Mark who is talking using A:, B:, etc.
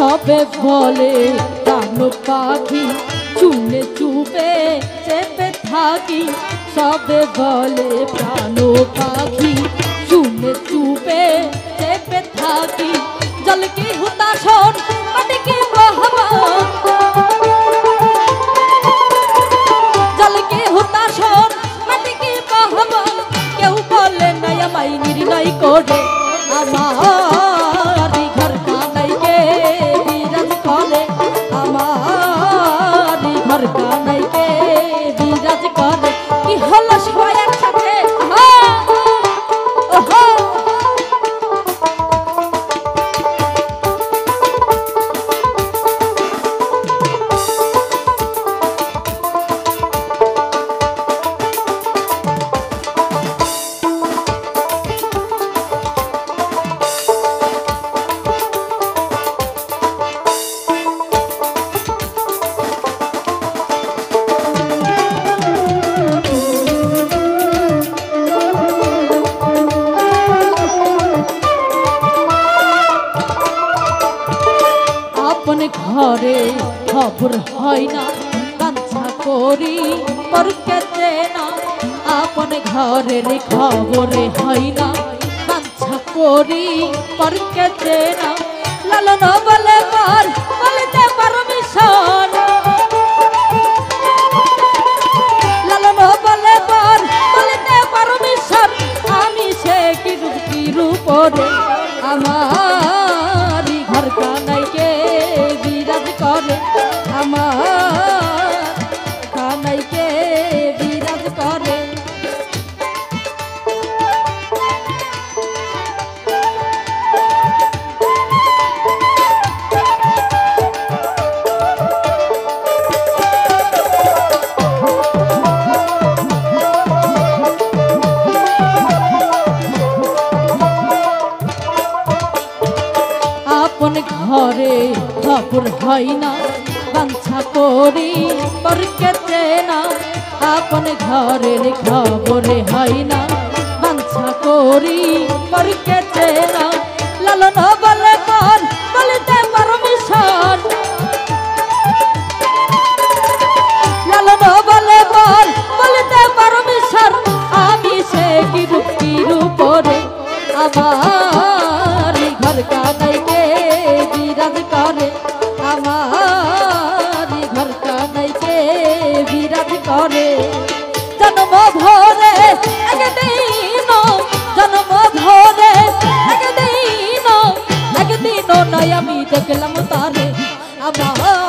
A: সবে বলে প্রাণ পাখি চুলে চুপে চেপে থাকি সবে বলে প্রাণ পাখি চুলে চুপে চেপে থাকি জল কি হুতাশন মাটি কি বহমান জল কি হুতাশন মাটি কি বহমান কেউ বলে নাই আমায় নির্ণয় করে আমার ঘর কানাই কে বিরাজ করে আমার ঘর কানাই কে বিরাজ করে কি হলো সবাই একসাথে ঘরে খবর হয় না কাঞ্চা করি পরকে চেনা আপন ঘরের খবরে হয় না কাঞ্চা করি পরকে চেনা লালন বলে পর বলতে পারমিশন লালন বলে পর বলতে পারমিশন আমি সে কি রূপরে আমার ঘর কানাই কে বিরাজ করে আমার কানাই কে বিরাজ করে আপন ঘরে খবর হয় না বাঞ্ছা করি পরকে চেনা আপন ঘরের খবরে হয় না বাঞ্ছা করি পরকে চেনা লালন বলে পর বলতে পারমিশন লালন বলে পর বলতে পারমিশন আমি সে কি রূপরে আমার ঘর কানাই কে বিরাজ করে আমার ঘর কানাই কে বিরাজ করে জন্ম ভরে একদিন জন্ম ভরে একদিন নয় আমি দেখলাম তারে আমার